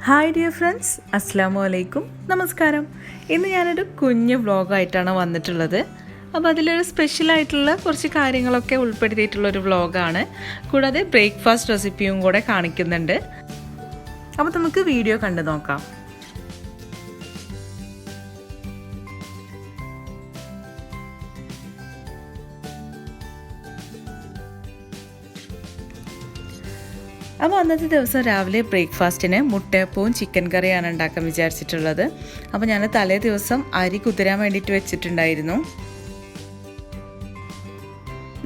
Hi dear friends, അസ്സലാമു അലൈക്കും, നമസ്കാരം. ഇന്ന് ഞാനൊരു കുഞ്ഞ് വ്ളോഗായിട്ടാണ് വന്നിട്ടുള്ളത്. അപ്പോൾ അതിലൊരു സ്പെഷ്യലായിട്ടുള്ള കുറച്ച് കാര്യങ്ങളൊക്കെ ഉൾപ്പെടുത്തിയിട്ടുള്ളൊരു വ്ളോഗാണ്. കൂടാതെ ബ്രേക്ക്ഫാസ്റ്റ് റെസിപ്പിയും കൂടെ കാണിക്കുന്നുണ്ട്. അപ്പോൾ നമുക്ക് വീഡിയോ കണ്ടു നോക്കാം. അപ്പോൾ അന്നത്തെ ദിവസം രാവിലെ ബ്രേക്ക്ഫാസ്റ്റിന് മുട്ടയപ്പവും ചിക്കൻ കറിയാണ് ഉണ്ടാക്കാൻ വിചാരിച്ചിട്ടുള്ളത്. അപ്പോൾ ഞാൻ തലേ ദിവസം അരി കുതിരാൻ വേണ്ടിയിട്ട് വെച്ചിട്ടുണ്ടായിരുന്നു.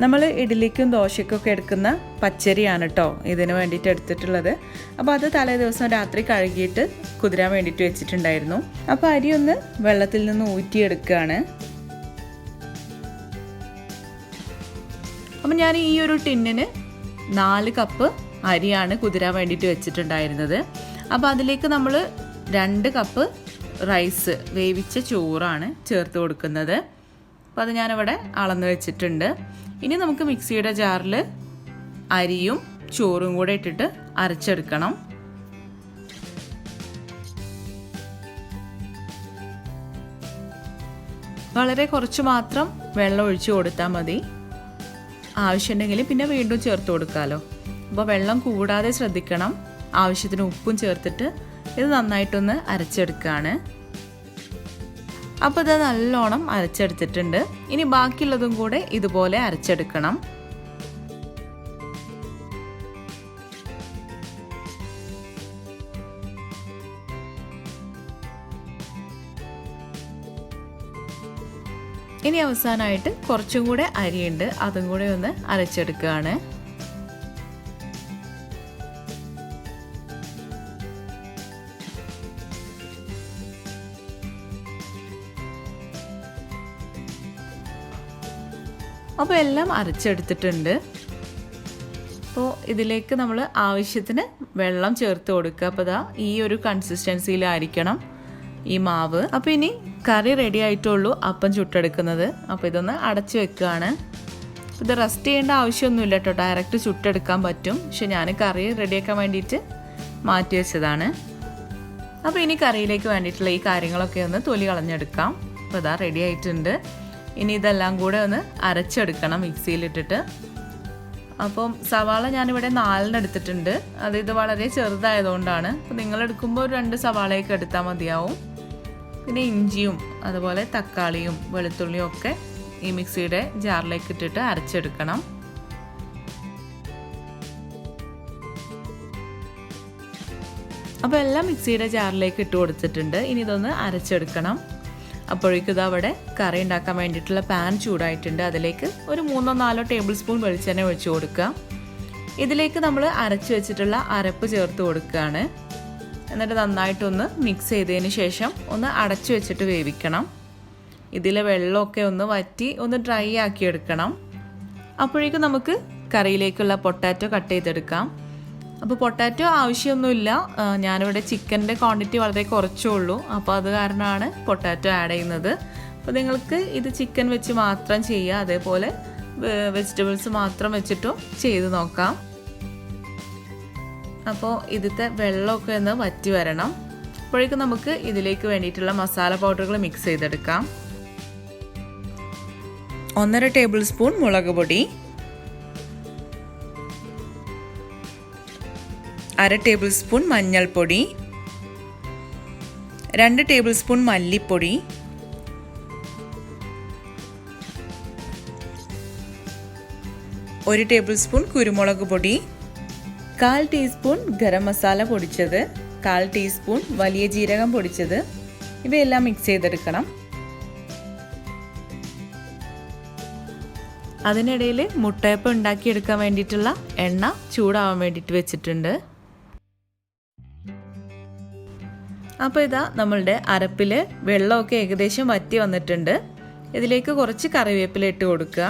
നമ്മൾ ഇഡ്ഡലിക്കും ദോശയ്ക്കൊക്കെ എടുക്കുന്ന പച്ചരിയാണ് കേട്ടോ ഇതിന് വേണ്ടിയിട്ട് എടുത്തിട്ടുള്ളത്. അപ്പോൾ അത് തലേ ദിവസം രാത്രി കഴുകിയിട്ട് കുതിരാൻ വേണ്ടിയിട്ട് വെച്ചിട്ടുണ്ടായിരുന്നു. അപ്പോൾ അരി ഒന്ന് വെള്ളത്തിൽ നിന്ന് ഊറ്റിയെടുക്കുകയാണ്. അപ്പോൾ ഞാൻ ഈ ഒരു ടിന്നിന് 4 കപ്പ് അരിയാണ് കുതിരാൻ വേണ്ടിയിട്ട് വെച്ചിട്ടുണ്ടായിരുന്നത്. അപ്പോൾ അതിലേക്ക് നമ്മൾ 2 കപ്പ് റൈസ്, വേവിച്ച ചോറാണ് ചേർത്ത് കൊടുക്കുന്നത്. അപ്പോൾ അത് ഞാനിവിടെ അളന്ന് വെച്ചിട്ടുണ്ട്. ഇനി നമുക്ക് മിക്സിയുടെ ജാറിൽ അരിയും ചോറും കൂടെ ഇട്ടിട്ട് അരച്ചെടുക്കണം. വളരെ കുറച്ച് മാത്രം വെള്ളം ഒഴിച്ച് കൊടുത്താൽ മതി. ആവശ്യമുണ്ടെങ്കിൽ പിന്നെ വീണ്ടും ചേർത്ത് കൊടുക്കാമല്ലോ. അപ്പോൾ വെള്ളം കൂടാതെ ശ്രദ്ധിക്കണം. ആവശ്യത്തിന് ഉപ്പും ചേർത്തിട്ട് ഇത് നന്നായിട്ടൊന്ന് അരച്ചെടുക്കുകയാണ്. അപ്പോൾ ഇത് നല്ലോണം അരച്ചെടുത്തിട്ടുണ്ട്. ഇനി ബാക്കിയുള്ളതും കൂടെ ഇതുപോലെ അരച്ചെടുക്കണം. ഇനി അവസാനമായിട്ട് കുറച്ചും കൂടെ അരിയുണ്ട്, അതും കൂടെ ഒന്ന് അരച്ചെടുക്കുകയാണ്. അപ്പോൾ എല്ലാം അരച്ചെടുത്തിട്ടുണ്ട്. അപ്പോൾ ഇതിലേക്ക് നമ്മൾ ആവശ്യത്തിന് വെള്ളം ചേർത്ത് കൊടുക്കുക. അപ്പോൾ ഇതാ ഈ ഒരു കൺസിസ്റ്റൻസിയിലായിരിക്കണം ഈ മാവ്. അപ്പോൾ ഇനി കറി റെഡി ആയിട്ടുള്ളൂ അപ്പം ചുട്ടെടുക്കുന്നത്. അപ്പോൾ ഇതൊന്ന് അടച്ചു വെക്കുകയാണ്. ഇത് റെസ്റ്റ് ചെയ്യേണ്ട ആവശ്യമൊന്നുമില്ല കേട്ടോ, ഡയറക്റ്റ് ചുട്ടെടുക്കാൻ പറ്റും. പക്ഷെ ഞാൻ കറി റെഡിയാക്കാൻ വേണ്ടിയിട്ട് മാറ്റി വെച്ചതാണ്. അപ്പോൾ ഇനി കറിയിലേക്ക് വേണ്ടിയിട്ടുള്ള ഈ കാര്യങ്ങളൊക്കെ ഒന്ന് തൊലി കളഞ്ഞെടുക്കാം. അപ്പോൾ ഇതാ റെഡി ആയിട്ടുണ്ട്. ഇനി ഇതെല്ലാം കൂടെ ഒന്ന് അരച്ചെടുക്കണം മിക്സിയിലിട്ടിട്ട്. അപ്പം സവാള ഞാനിവിടെ 4 എടുത്തിട്ടുണ്ട്. ഇത് വളരെ ചെറുതായതുകൊണ്ടാണ്. അപ്പോൾ നിങ്ങളെടുക്കുമ്പോൾ 2 സവാളയൊക്കെ എടുത്താൽ മതിയാവും. പിന്നെ ഇഞ്ചിയും അതുപോലെ തക്കാളിയും വെളുത്തുള്ളിയും ഒക്കെ ഈ മിക്സിയുടെ ജാറിലേക്ക് ഇട്ടിട്ട് അരച്ചെടുക്കണം. അപ്പോൾ എല്ലാം മിക്സിയുടെ ജാറിലേക്ക് ഇട്ട് കൊടുത്തിട്ടുണ്ട്. ഇനി ഇതൊന്ന് അരച്ചെടുക്കണം. അപ്പോഴേക്കും ഇത് അവിടെ കറി ഉണ്ടാക്കാൻ വേണ്ടിയിട്ടുള്ള പാൻ ചൂടായിട്ടുണ്ട്. അതിലേക്ക് ഒരു 3-4 ടേബിൾ സ്പൂൺ വെളിച്ചെണ്ണ ഒഴിച്ച് കൊടുക്കുക. ഇതിലേക്ക് നമ്മൾ അരച്ച് വെച്ചിട്ടുള്ള അരപ്പ് ചേർത്ത് കൊടുക്കുകയാണ്. എന്നിട്ട് നന്നായിട്ടൊന്ന് മിക്സ് ചെയ്തതിന് ശേഷം ഒന്ന് അടച്ചു വെച്ചിട്ട് വേവിക്കണം. ഇതിലെ വെള്ളമൊക്കെ ഒന്ന് വറ്റി ഒന്ന് ഡ്രൈ ആക്കി എടുക്കണം. അപ്പോഴേക്കും നമുക്ക് കറിയിലേക്കുള്ള പൊട്ടാറ്റോ കട്ട് ചെയ്തെടുക്കാം. അപ്പോൾ പൊട്ടാറ്റോ ആവശ്യമൊന്നുമില്ല. ഞാനിവിടെ ചിക്കൻ്റെ ക്വാണ്ടിറ്റി വളരെ കുറച്ചേ ഉള്ളൂ. അപ്പോൾ അത് കാരണമാണ് പൊട്ടാറ്റോ ആഡ് ചെയ്യുന്നത്. അപ്പോൾ നിങ്ങൾക്ക് ഇത് ചിക്കൻ വെച്ച് മാത്രം ചെയ്യുക, അതേപോലെ വെജിറ്റബിൾസ് മാത്രം വെച്ചിട്ടും ചെയ്ത് നോക്കാം. അപ്പോൾ ഇതിലത്തെ വെള്ളമൊക്കെ ഒന്ന് വറ്റി വരണം. അപ്പോഴേക്കും നമുക്ക് ഇതിലേക്ക് വേണ്ടിയിട്ടുള്ള മസാല പൗഡറുകൾ മിക്സ് ചെയ്തെടുക്കാം. 1.5 ടേബിൾ സ്പൂൺ മുളക് പൊടി, 1/2 ടേബിൾ സ്പൂൺ മഞ്ഞൾപ്പൊടി, 2 ടേബിൾ സ്പൂൺ മല്ലിപ്പൊടി, 1 ടേബിൾ സ്പൂൺ കുരുമുളക് പൊടി, 1/4 ടീസ്പൂൺ ഗരം മസാല പൊടിച്ചത്, 1/4 ടീസ്പൂൺ വലിയ ജീരകം പൊടിച്ചത്. ഇവയെല്ലാം മിക്സ് ചെയ്തെടുക്കണം. അതിനിടയിൽ മുട്ടയപ്പം ഉണ്ടാക്കിയെടുക്കാൻ വേണ്ടിയിട്ടുള്ള എണ്ണ ചൂടാവാൻ വേണ്ടിയിട്ട് വെച്ചിട്ടുണ്ട്. അപ്പോൾ ഇതാ നമ്മളുടെ അരപ്പിൽ വെള്ളമൊക്കെ ഏകദേശം വറ്റി വന്നിട്ടുണ്ട്. ഇതിലേക്ക് കുറച്ച് കറിവേപ്പില ഇട്ട് കൊടുക്കുക.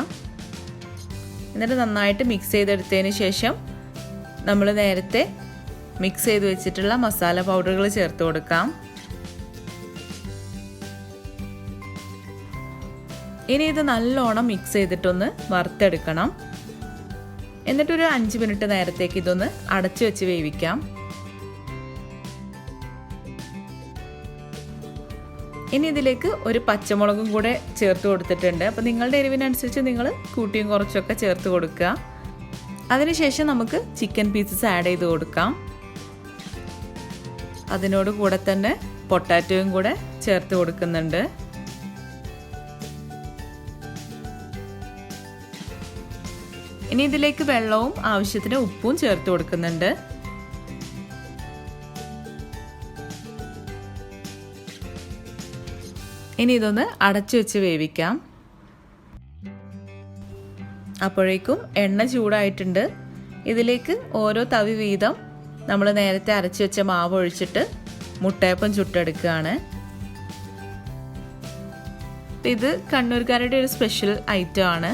എന്നിട്ട് നന്നായിട്ട് മിക്സ് ചെയ്തെടുത്തതിന് ശേഷം നമ്മൾ നേരത്തെ മിക്സ് ചെയ്ത് വെച്ചിട്ടുള്ള മസാല പൗഡറുകൾ ചേർത്ത് കൊടുക്കാം. ഇനി ഇത് നല്ലോണം മിക്സ് ചെയ്തിട്ടൊന്ന് വറുത്തെടുക്കണം. എന്നിട്ടൊരു 5 മിനിറ്റ് നേരത്തേക്ക് ഇതൊന്ന് അടച്ചു വെച്ച് വേവിക്കാം. ഇനി ഇതിലേക്ക് ഒരു പച്ചമുളകും കൂടെ ചേർത്ത് കൊടുത്തിട്ടുണ്ട്. അപ്പോൾ നിങ്ങളുടെ എരിവിനനുസരിച്ച് നിങ്ങൾ കൂട്ടിയും കുറച്ചൊക്കെ ചേർത്ത് കൊടുക്കുക. അതിനുശേഷം നമുക്ക് ചിക്കൻ പീസസ് ആഡ് ചെയ്ത് കൊടുക്കാം. അതിനോട് കൂടെ തന്നെ പൊട്ടാറ്റോയും കൂടെ ചേർത്ത് കൊടുക്കുന്നുണ്ട്. ഇനി ഇതിലേക്ക് വെള്ളവും ആവശ്യത്തിന് ഉപ്പും ചേർത്ത് കൊടുക്കുന്നുണ്ട്. ഇനി ഇതൊന്ന് അടച്ചു വെച്ച് വേവിക്കാം. അപ്പോഴേക്കും എണ്ണ ചൂടായിട്ടുണ്ട്. ഇതിലേക്ക് ഓരോ തവി വീതം നമ്മൾ നേരത്തെ അരച്ചു വെച്ച മാവ് ഒഴിച്ചിട്ട് മുട്ടയപ്പം ചുട്ടെടുക്കുകയാണ്. ഇത് കണ്ണൂർക്കാരുടെ ഒരു സ്പെഷ്യൽ ഐറ്റം ആണ്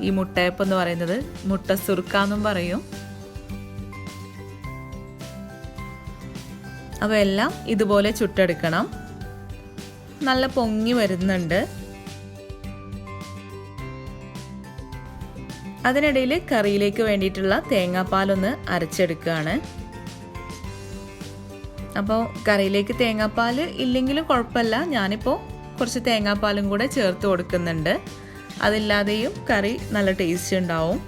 ഈ മുട്ടയപ്പം എന്ന് പറയുന്നത്. മുട്ട സുർക്ക എന്നും പറയും. അപ്പോൾ എല്ലാം ഇതുപോലെ ചുട്ടെടുക്കണം. നല്ല പൊങ്ങി വരുന്നുണ്ട്. അതിനിടയിൽ കറിയിലേക്ക് വേണ്ടിയിട്ടുള്ള തേങ്ങാപ്പാലൊന്ന് അരച്ചെടുക്കുകയാണ്. അപ്പോൾ കറിയിലേക്ക് തേങ്ങാപ്പാൽ ഇല്ലെങ്കിലും കുഴപ്പമില്ല. ഞാനിപ്പോൾ കുറച്ച് തേങ്ങാപ്പാലും കൂടെ ചേർത്ത് കൊടുക്കുന്നുണ്ട്. അതില്ലാതെയും കറി നല്ല ടേസ്റ്റ് ഉണ്ടാവും.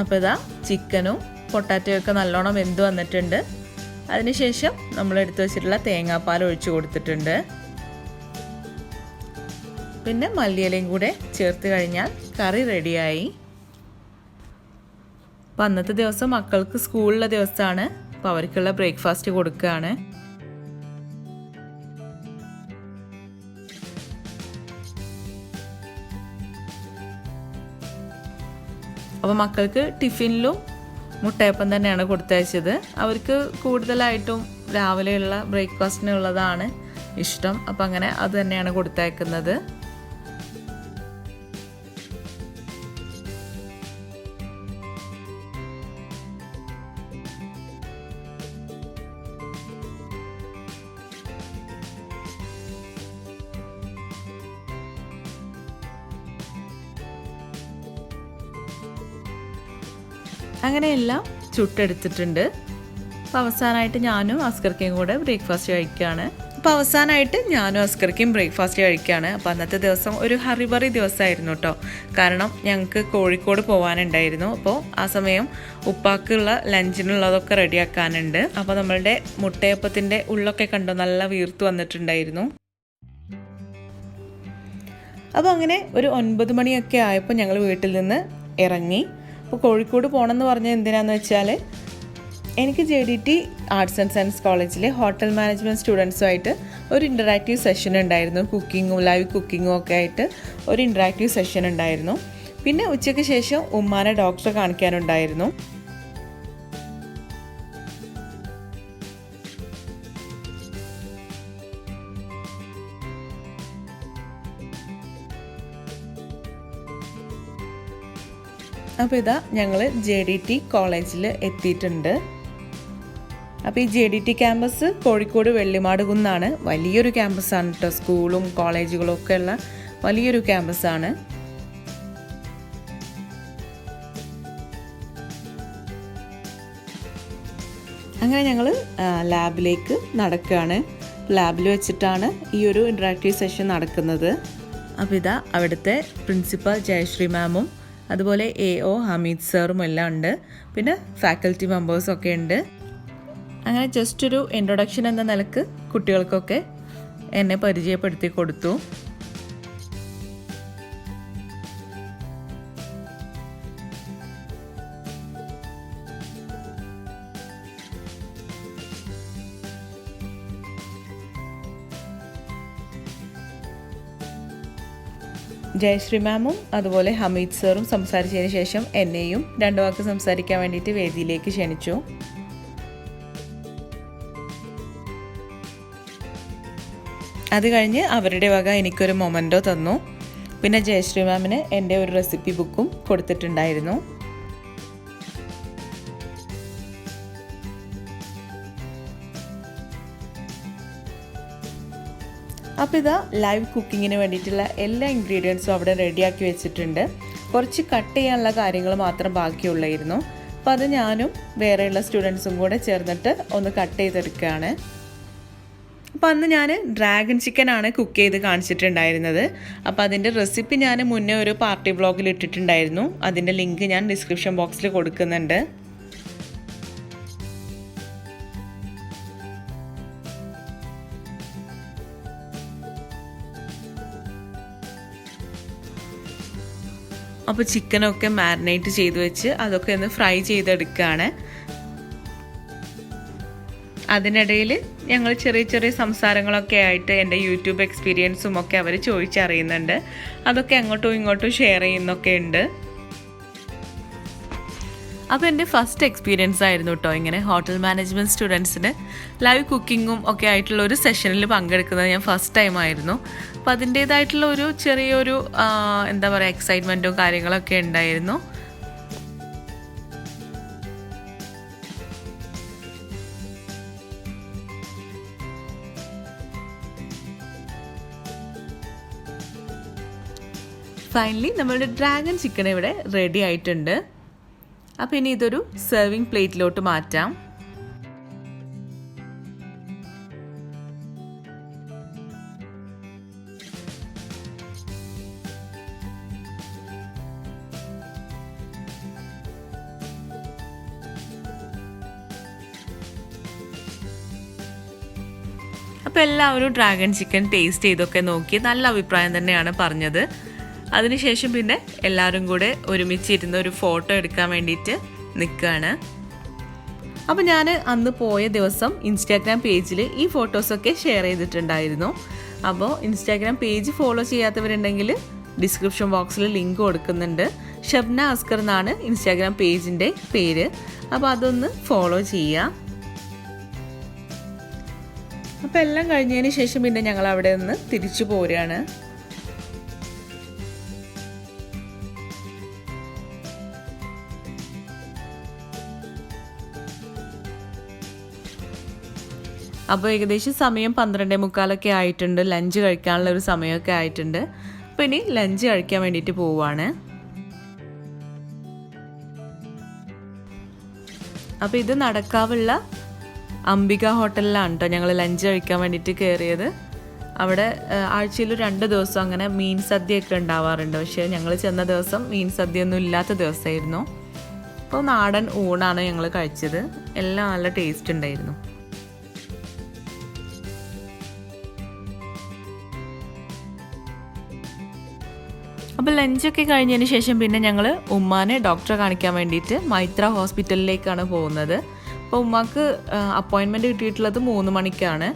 അപ്പോൾ ഇതാ ചിക്കനും പൊട്ടാറ്റോയും ഒക്കെ നല്ലോണം വെന്ത് വന്നിട്ടുണ്ട്. അതിനുശേഷം നമ്മൾ എടുത്തു വെച്ചിട്ടുള്ള തേങ്ങാപ്പാൽ ഒഴിച്ചു കൊടുത്തിട്ടുണ്ട്. പിന്നെ മല്ലിയിലയും കൂടെ ചേർത്ത് കഴിഞ്ഞാൽ കറി റെഡിയായി. അപ്പോൾ അന്നത്തെ ദിവസം മക്കൾക്ക് സ്കൂളിലെ ദിവസമാണ്. അപ്പോൾ അവർക്കുള്ള ബ്രേക്ക്ഫാസ്റ്റ് കൊടുക്കുകയാണ്. അപ്പോൾ മക്കൾക്ക് ടിഫിനിലും മുട്ടയപ്പം തന്നെയാണ് കൊടുത്തയച്ചത്. അവർക്ക് കൂടുതലായിട്ടും രാവിലെയുള്ള ബ്രേക്ക്ഫാസ്റ്റിനുള്ളതാണ് ഇഷ്ടം. അപ്പം അങ്ങനെ അത് തന്നെയാണ് കൊടുത്തയക്കുന്നത്. അങ്ങനെ എല്ലാം ചുട്ടെടുത്തിട്ടുണ്ട്. അപ്പോൾ അവസാനമായിട്ട് ഞാനും ഹസ്കർക്കും കൂടെ ബ്രേക്ക്ഫാസ്റ്റ് കഴിക്കുകയാണ്. അപ്പോൾ അന്നത്തെ ദിവസം ഒരു ഹറിബറി ദിവസമായിരുന്നു കേട്ടോ. കാരണം ഞങ്ങൾക്ക് കോഴിക്കോട് പോകാനുണ്ടായിരുന്നു. അപ്പോൾ ആ സമയം ഉപ്പാക്കുള്ള ലഞ്ചിനുള്ളതൊക്കെ റെഡിയാക്കാനുണ്ട്. അപ്പോൾ നമ്മളുടെ മുട്ടയപ്പത്തിൻ്റെ ഉള്ളൊക്കെ കണ്ടോ, നല്ല വീർത്ത് വന്നിട്ടുണ്ടായിരുന്നു. അപ്പോൾ അങ്ങനെ ഒരു 9 മണിയൊക്കെ ആയപ്പോൾ ഞങ്ങൾ വീട്ടിൽ നിന്ന് ഇറങ്ങി. അപ്പോൾ കോഴിക്കോട് പോകണമെന്ന് പറഞ്ഞാൽ എന്തിനാണെന്ന് വെച്ചാൽ എനിക്ക് JDT ആർട്സ് ആൻഡ് സയൻസ് കോളേജിലെ ഹോട്ടൽ മാനേജ്മെൻറ്റ് സ്റ്റുഡൻസുമായിട്ട് ഒരു ഇൻ്ററാക്റ്റീവ് സെഷൻ ഉണ്ടായിരുന്നു. കുക്കിങ്ങും ലൈവ് കുക്കിങ്ങും ഒക്കെ ആയിട്ട് ഒരു ഇൻ്ററാക്റ്റീവ് സെഷൻ ഉണ്ടായിരുന്നു. പിന്നെ ഉച്ചയ്ക്ക് ശേഷം ഉമ്മാനെ ഡോക്ടറെ കാണിക്കാനുണ്ടായിരുന്നു. അപ്പോൾ ഇതാ ഞങ്ങൾ JDT കോളേജിൽ എത്തിയിട്ടുണ്ട്. അപ്പോൾ ഈ JDT ക്യാമ്പസ് കോഴിക്കോട് വെള്ളിമാടുകുന്നാണ്. വലിയൊരു ക്യാമ്പസാണ് കേട്ടോ. സ്കൂളും കോളേജുകളും ഒക്കെ ഉള്ള വലിയൊരു ക്യാമ്പസാണ്. അങ്ങനെ ഞങ്ങൾ ലാബിലേക്ക് നടക്കുകയാണ്. ലാബിൽ വെച്ചിട്ടാണ് ഈ ഒരു ഇൻറ്ററാക്റ്റീവ് സെഷൻ നടക്കുന്നത്. അപ്പോൾ ഇതാ അവിടുത്തെ പ്രിൻസിപ്പൽ ജയശ്രീ മാമും അതുപോലെ AO ഹമീദ് സാറും എല്ലാം ഉണ്ട്. പിന്നെ ഫാക്കൽറ്റി മെമ്പേഴ്സൊക്കെ ഉണ്ട്. അങ്ങനെ ജസ്റ്റ് ഒരു ഇൻട്രൊഡക്ഷൻ എന്ന നിലക്ക് കുട്ടികൾക്കൊക്കെ എന്നെ പരിചയപ്പെടുത്തി കൊടുത്തു. ജയശ്രീ മാമും അതുപോലെ ഹമീദ് സാറും സംസാരിച്ചതിന് ശേഷം എന്നെയും 2 വാക്ക് സംസാരിക്കാൻ വേണ്ടിയിട്ട് വേദിയിലേക്ക് ക്ഷണിച്ചു. അത് കഴിഞ്ഞ് അവരുടെ വക എനിക്കൊരു മൊമെൻറ്റോ തന്നു. പിന്നെ ജയശ്രീ മാമിന് എൻ്റെ ഒരു റെസിപ്പി ബുക്കും കൊടുത്തിട്ടുണ്ടായിരുന്നു. അപ്പോൾ ഇതാ ലൈവ് കുക്കിങ്ങിന് വേണ്ടിയിട്ടുള്ള എല്ലാ ഇൻഗ്രീഡിയൻസും അവിടെ റെഡിയാക്കി വെച്ചിട്ടുണ്ട്. കുറച്ച് കട്ട് ചെയ്യാനുള്ള കാര്യങ്ങൾ മാത്രം ബാക്കിയുള്ളായിരുന്നു. അപ്പോൾ അത് ഞാനും വേറെയുള്ള സ്റ്റുഡൻസും കൂടെ ചേർന്നിട്ട് ഒന്ന് കട്ട് ചെയ്തെടുക്കുകയാണ്. അപ്പോൾ അന്ന് ഞാൻ ഡ്രാഗൺ ചിക്കനാണ് കുക്ക് ചെയ്ത് കാണിച്ചിട്ടുണ്ടായിരുന്നത്. അപ്പോൾ അതിൻ്റെ റെസിപ്പി ഞാൻ മുന്നേ ഒരു പാർട്ടി വ്ളോഗിൽ ഇട്ടിട്ടുണ്ടായിരുന്നു. അതിൻ്റെ ലിങ്ക് ഞാൻ ഡിസ്ക്രിപ്ഷൻ ബോക്സിൽ കൊടുക്കുന്നുണ്ട്. അപ്പോൾ ചിക്കനൊക്കെ മാരിനേറ്റ് ചെയ്ത് വെച്ച് അതൊക്കെ ഒന്ന് ഫ്രൈ ചെയ്തെടുക്കുകയാണ്. അതിനിടയിൽ ഞങ്ങൾ ചെറിയ ചെറിയ സംസാരങ്ങളൊക്കെ ആയിട്ട് എൻ്റെ യൂട്യൂബ് എക്സ്പീരിയൻസും ഒക്കെ അവർ ചോദിച്ചറിയുന്നുണ്ട്. അതൊക്കെ അങ്ങോട്ടും ഇങ്ങോട്ടും ഷെയർ ചെയ്യുന്നൊക്കെ ഉണ്ട്. അപ്പോൾ എൻ്റെ ഫസ്റ്റ് എക്സ്പീരിയൻസ് ആയിരുന്നു കേട്ടോ ഇങ്ങനെ ഹോട്ടൽ മാനേജ്മെൻറ്റ് സ്റ്റുഡൻസിന് ലൈവ് കുക്കിങ്ങും ഒക്കെ ആയിട്ടുള്ള ഒരു സെഷനിൽ പങ്കെടുക്കുന്നത് ഞാൻ ഫസ്റ്റ് ടൈം ആയിരുന്നു. അപ്പോൾ അതിൻ്റേതായിട്ടുള്ള ഒരു ചെറിയൊരു എന്താ പറയുക എക്സൈറ്റ്മെൻറ്റും കാര്യങ്ങളൊക്കെ ഉണ്ടായിരുന്നു. ഫൈനലി നമ്മളുടെ ഡ്രാഗൺ ചിക്കൻ ഇവിടെ റെഡി ആയിട്ടുണ്ട്. അപ്പോൾ ഇനി ഇതൊരു സെർവിങ് പ്ലേറ്റിലോട്ട് മാറ്റാം. അപ്പോൾ എല്ലാവരും ഡ്രാഗൺ ചിക്കൻ ടേസ്റ്റ് ചെയ്തൊക്കെ നോക്കി നല്ല അഭിപ്രായം തന്നെയാണ് പറഞ്ഞത്. അതിനുശേഷം പിന്നെ എല്ലാവരും കൂടെ ഒരുമിച്ചിരുന്ന് ഒരു ഫോട്ടോ എടുക്കാൻ വേണ്ടിയിട്ട് നിൽക്കുകയാണ്. അപ്പോൾ ഞാൻ അന്ന് പോയ ദിവസം ഇൻസ്റ്റാഗ്രാം പേജിൽ ഈ ഫോട്ടോസൊക്കെ ഷെയർ ചെയ്തിട്ടുണ്ടായിരുന്നു. അപ്പോൾ ഇൻസ്റ്റാഗ്രാം പേജ് ഫോളോ ചെയ്യാത്തവരുണ്ടെങ്കിൽ ഡിസ്ക്രിപ്ഷൻ ബോക്സിൽ ലിങ്ക് കൊടുക്കുന്നുണ്ട്. ഷബ്ന ഹസ്കർ എന്നാണ് ഇൻസ്റ്റാഗ്രാം പേജിൻ്റെ പേര്. അപ്പോൾ അതൊന്ന് ഫോളോ ചെയ്യുക. അപ്പോൾ എല്ലാം കഴിഞ്ഞതിന് ശേഷം പിന്നെ ഞങ്ങൾ അവിടെ നിന്ന് തിരിച്ചു പോരുകയാണ്. അപ്പോൾ ഏകദേശം സമയം 12:45 ആയിട്ടുണ്ട്. ലഞ്ച് കഴിക്കാനുള്ള ഒരു സമയമൊക്കെ ആയിട്ടുണ്ട്. അപ്പോൾ ഇനി ലഞ്ച് കഴിക്കാൻ വേണ്ടിയിട്ട് പോവുകയാണ്. അപ്പോൾ ഇത് നടക്കാവുള്ള അംബിക ഹോട്ടലിലാണ് കേട്ടോ ഞങ്ങൾ ലഞ്ച് കഴിക്കാൻ വേണ്ടിയിട്ട് കയറിയത്. അവിടെ ആഴ്ചയിൽ 2 ദിവസം അങ്ങനെ മീൻ സദ്യയൊക്കെ ഉണ്ടാവാറുണ്ട്. പക്ഷേ ഞങ്ങൾ ചെന്ന ദിവസം മീൻ സദ്യയൊന്നും ഇല്ലാത്ത ദിവസമായിരുന്നു. അപ്പോൾ നാടൻ ഊണാണ് ഞങ്ങൾ കഴിച്ചത്. എല്ലാം നല്ല ടേസ്റ്റ് ഉണ്ടായിരുന്നു. അപ്പോൾ ലഞ്ചൊക്കെ കഴിഞ്ഞതിന് ശേഷം പിന്നെ ഞങ്ങൾ ഉമ്മാനെ ഡോക്ടറെ കാണിക്കാൻ വേണ്ടിയിട്ട് മൈത്ര ഹോസ്പിറ്റലിലേക്കാണ് പോകുന്നത്. അപ്പോൾ ഉമ്മാക്ക് അപ്പോയിൻമെൻറ്റ് കിട്ടിയിട്ടുള്ളത് 3 മണിക്കാണ്.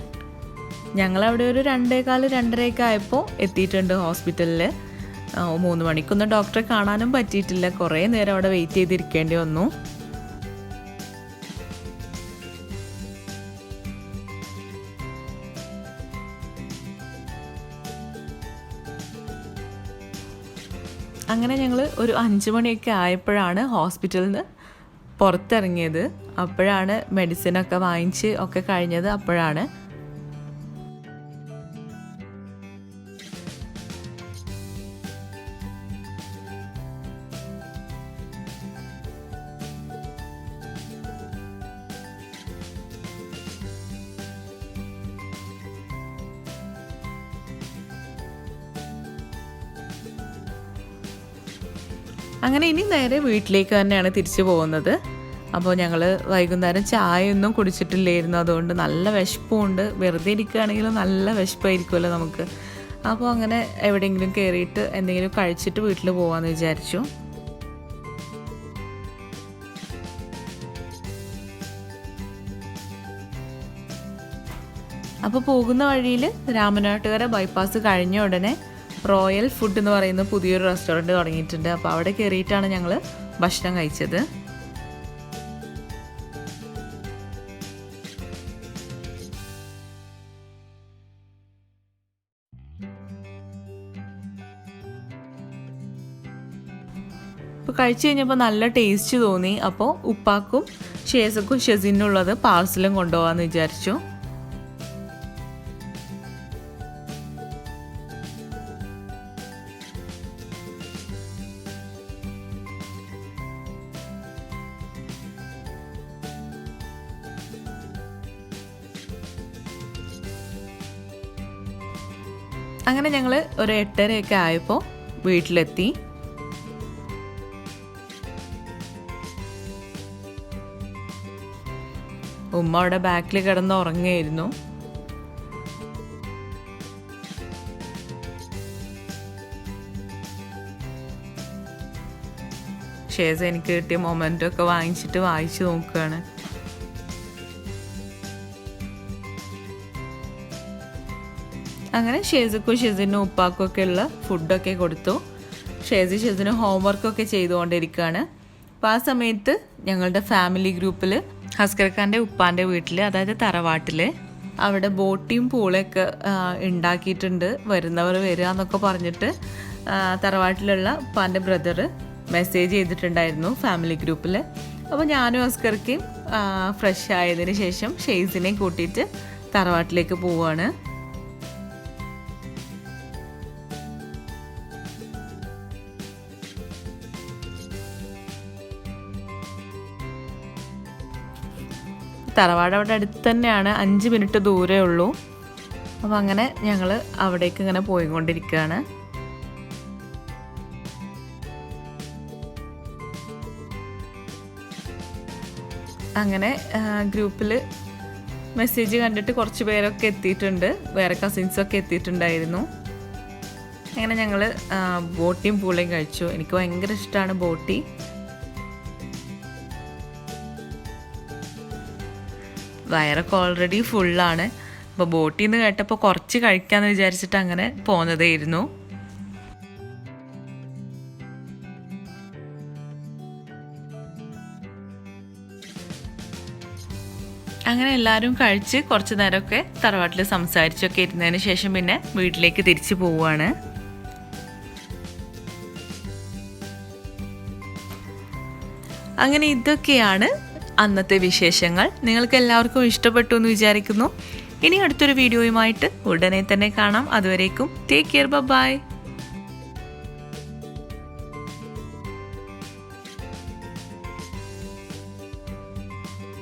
ഞങ്ങളവിടെ ഒരു 2:15 2:30 ആയപ്പോൾ എത്തിയിട്ടുണ്ട് ഹോസ്പിറ്റലിൽ. 3 മണിക്കൊന്നും ഡോക്ടറെ കാണാനും പറ്റിയിട്ടില്ല. കുറേ നേരം അവിടെ വെയിറ്റ് ചെയ്തിരിക്കേണ്ടി വന്നു. അങ്ങനെ ഞങ്ങൾ ഒരു 5 മണിയൊക്കെ ആയപ്പോഴാണ് ഹോസ്പിറ്റലിൽ നിന്ന് പുറത്തിറങ്ങിയത്. അപ്പോഴാണ് മെഡിസിനൊക്കെ വാങ്ങിച്ച് ഒക്കെ കഴിഞ്ഞത്. അപ്പോഴാണ് അങ്ങനെ ഇനി നേരെ വീട്ടിലേക്ക് തന്നെയാണ് തിരിച്ചു പോകുന്നത്. അപ്പോൾ ഞങ്ങൾ വൈകുന്നേരം ചായയൊന്നും കുടിച്ചിട്ടില്ലായിരുന്നു. അതുകൊണ്ട് നല്ല വിശപ്പുമുണ്ട്. വെറുതെ ഇരിക്കുകയാണെങ്കിലും നല്ല വിശപ്പായിരിക്കുമല്ലോ നമുക്ക്. അപ്പോൾ അങ്ങനെ എവിടെയെങ്കിലും കയറിയിട്ട് എന്തെങ്കിലും കഴിച്ചിട്ട് വീട്ടിൽ പോകാമെന്ന് വിചാരിച്ചു. അപ്പോൾ പോകുന്ന വഴിയിൽ രാമനാട്ടുകര ബൈപ്പാസ് കഴിഞ്ഞ ഉടനെ റോയൽ ഫുഡ് എന്ന് പറയുന്ന പുതിയൊരു റെസ്റ്റോറൻറ്റ് തുടങ്ങിയിട്ടുണ്ട്. അപ്പോൾ അവിടെ കയറിയിട്ടാണ് ഞങ്ങൾ ഭക്ഷണം കഴിച്ചത്. ഇപ്പോൾ കഴിച്ചു കഴിഞ്ഞപ്പോൾ നല്ല ടേസ്റ്റ് തോന്നി. അപ്പോൾ ഉപ്പാക്കും ഷേസക്കും ഷെസിനുള്ളത് പാർസലും കൊണ്ടുപോകാമെന്ന് വിചാരിച്ചു. അങ്ങനെ ഞങ്ങൾ ഒരു 8:30 ആയപ്പോൾ വീട്ടിലെത്തി. ഉമ്മ അവിടെ ബാക്കിൽ കിടന്ന് ഉറങ്ങുകയായിരുന്നു. ഷേസ് എനിക്ക് കിട്ടിയ മൊമെൻ്റൊക്കെ വാങ്ങിച്ചിട്ട് വായിച്ചു നോക്കുകയാണ്. അങ്ങനെ ഷേസക്കും ഷെസിനും ഉപ്പാക്കും ഒക്കെ ഉള്ള ഫുഡൊക്കെ കൊടുത്തു. ഷെസിന് ഹോംവർക്കൊക്കെ ചെയ്തുകൊണ്ടിരിക്കുകയാണ്. അപ്പോൾ ആ സമയത്ത് ഞങ്ങളുടെ ഫാമിലി ഗ്രൂപ്പിൽ ഹസ്കർക്കാൻ്റെ ഉപ്പാൻ്റെ വീട്ടിൽ, അതായത് തറവാട്ടിൽ, അവിടെ ബോട്ടിയും പൂളയൊക്കെ ഉണ്ടാക്കിയിട്ടുണ്ട്, വരുന്നവർ വരിക എന്നൊക്കെ പറഞ്ഞിട്ട് തറവാട്ടിലുള്ള ഉപ്പാൻ്റെ ബ്രദർ മെസ്സേജ് ചെയ്തിട്ടുണ്ടായിരുന്നു ഫാമിലി ഗ്രൂപ്പിൽ. അപ്പോൾ ഞാനും ഹസ്കർക്കും ഫ്രഷ് ആയതിന് ശേഷം ഷെയ്സിനെ കൂട്ടിയിട്ട് തറവാട്ടിലേക്ക് പോവുകയാണ്. തറവാട് അവിടെ അടുത്ത് തന്നെയാണ്, 5 മിനിറ്റ് ദൂരേ ഉള്ളൂ. അപ്പോൾ അങ്ങനെ ഞങ്ങൾ അവിടേക്ക് ഇങ്ങനെ പോയിക്കൊണ്ടിരിക്കുകയാണ്. അങ്ങനെ ഗ്രൂപ്പിൽ മെസ്സേജ് കണ്ടിട്ട് കുറച്ച് പേരൊക്കെ എത്തിയിട്ടുണ്ട്, വേറെ കസിൻസൊക്കെ എത്തിയിട്ടുണ്ടായിരുന്നു. അങ്ങനെ ഞങ്ങൾ ബോട്ടിയും പൂളയും കഴിച്ചു. എനിക്ക് ഭയങ്കര ഇഷ്ടമാണ് ബോട്ടി. വയറൊക്കെ ഓൾറെഡി ഫുള്ളാണ്. അപ്പോൾ ബോട്ടിൽ നിന്ന് കേട്ടപ്പോൾ കുറച്ച് കഴിക്കാമെന്ന് വിചാരിച്ചിട്ട് അങ്ങനെ പോന്നതായിരുന്നു. അങ്ങനെ എല്ലാവരും കഴിച്ച് കുറച്ച് നേരമൊക്കെ തറവാട്ടിൽ സംസാരിച്ചൊക്കെ ഇരുന്നതിന് ശേഷം പിന്നെ വീട്ടിലേക്ക് തിരിച്ചു പോവുകയാണ്. അങ്ങനെ ഇതൊക്കെയാണ് അന്നത്തെ വിശേഷങ്ങൾ. നിങ്ങൾക്ക് എല്ലാവർക്കും ഇഷ്ടപ്പെട്ടു എന്ന് വിചാരിക്കുന്നു. ഇനി അടുത്തൊരു വീഡിയോയുമായിട്ട് ഉടനെ തന്നെ കാണാം. അതുവരേക്കും ടേക്ക് കെയർ, ബൈ.